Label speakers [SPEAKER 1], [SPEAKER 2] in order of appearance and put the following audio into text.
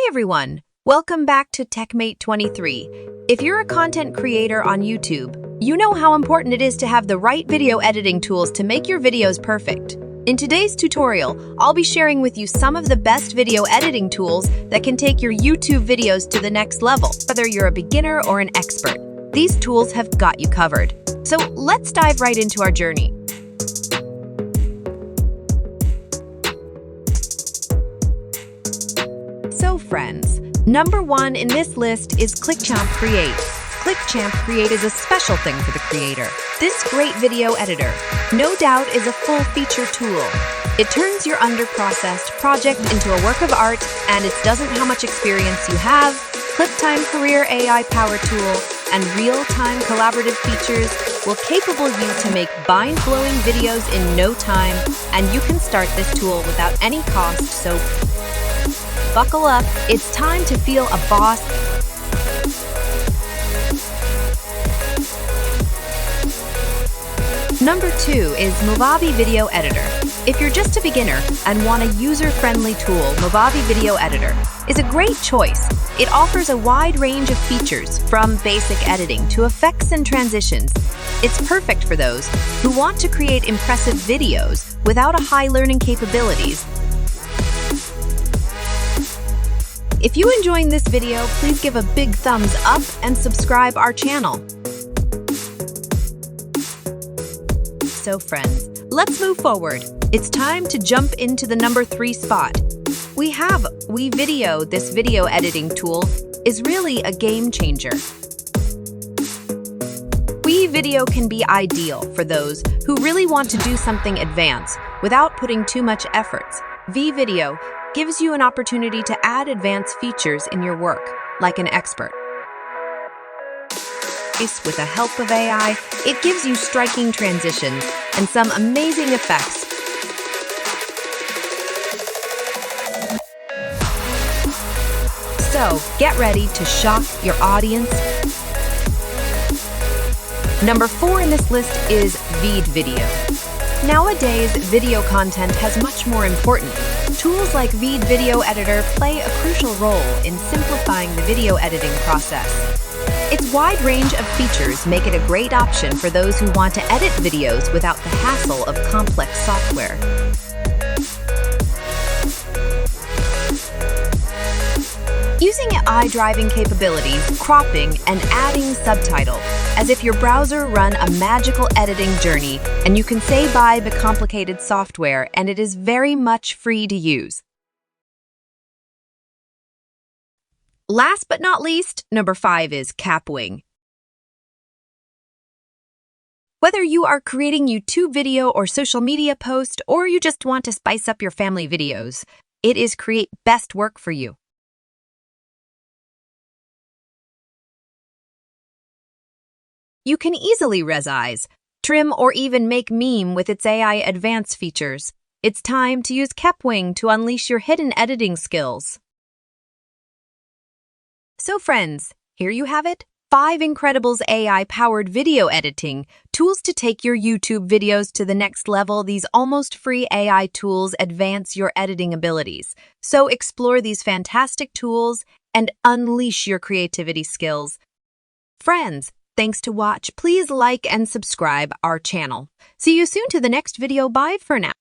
[SPEAKER 1] everyone! Welcome back to TechMate 23. If you're a content creator on YouTube, you know how important it is to have the right video editing tools to make your videos perfect. In today's tutorial, I'll be sharing with you some of the best video editing tools that can take your YouTube videos to the next level, whether you're a beginner or an expert. These tools have got you covered. So let's dive right into our journey. So friends, number one in this list is ClickChamp Create. ClickChamp Create is a special thing for the creator. This great video editor, no doubt, is a full-feature tool. It turns your under-processed project into a work of art, and it doesn't how much experience you have. QuickTime Career AI Power Tool and real-time collaborative features will capable you to make mind-blowing videos in no time, and you can start this tool without any cost, so buckle up, it's time to feel a boss. Number 2 is Movavi Video Editor. If you're just a beginner and want a user-friendly tool, Movavi Video Editor is a great choice. It offers a wide range of features, from basic editing to effects and transitions. It's perfect for those who want to create impressive videos without a high learning capabilities. If you're enjoying this video, please give a big thumbs up and subscribe our channel. So friends, let's move forward. It's time to jump into the number 3 spot. We have WeVideo. This video editing tool is really a game changer. WeVideo can be ideal for those who really want to do something advanced without putting too much effort. WeVideo gives you an opportunity to add advanced features in your work, like an expert. With the help of AI, it gives you striking transitions and some amazing effects. So, get ready to shock your audience. Number 4 in this list is WeVideo. Nowadays, video content has much more important. Tools like WeVideo Editor play a crucial role in simplifying the video editing process. Its wide range of features make it a great option for those who want to edit videos without the hassle of complex software. Using eye-driving capabilities, cropping, and adding subtitles, as if your browser run a magical editing journey, and you can say bye to complicated software, and it is very much free to use. Last but not least, number 5 is Capwing. Whether you are creating YouTube video or social media post, or you just want to spice up your family videos, it is Create best work for you. You can easily resize, trim, or even make meme with its AI advanced features. It's time to use Capwing to unleash your hidden editing skills. So friends, here you have it. 5 Incredibles AI-powered video editing tools to take your YouTube videos to the next level. These almost free AI tools advance your editing abilities. So explore these fantastic tools and unleash your creativity skills. Friends, thanks to watch. Please like and subscribe our channel. See you soon to the next video. Bye for now.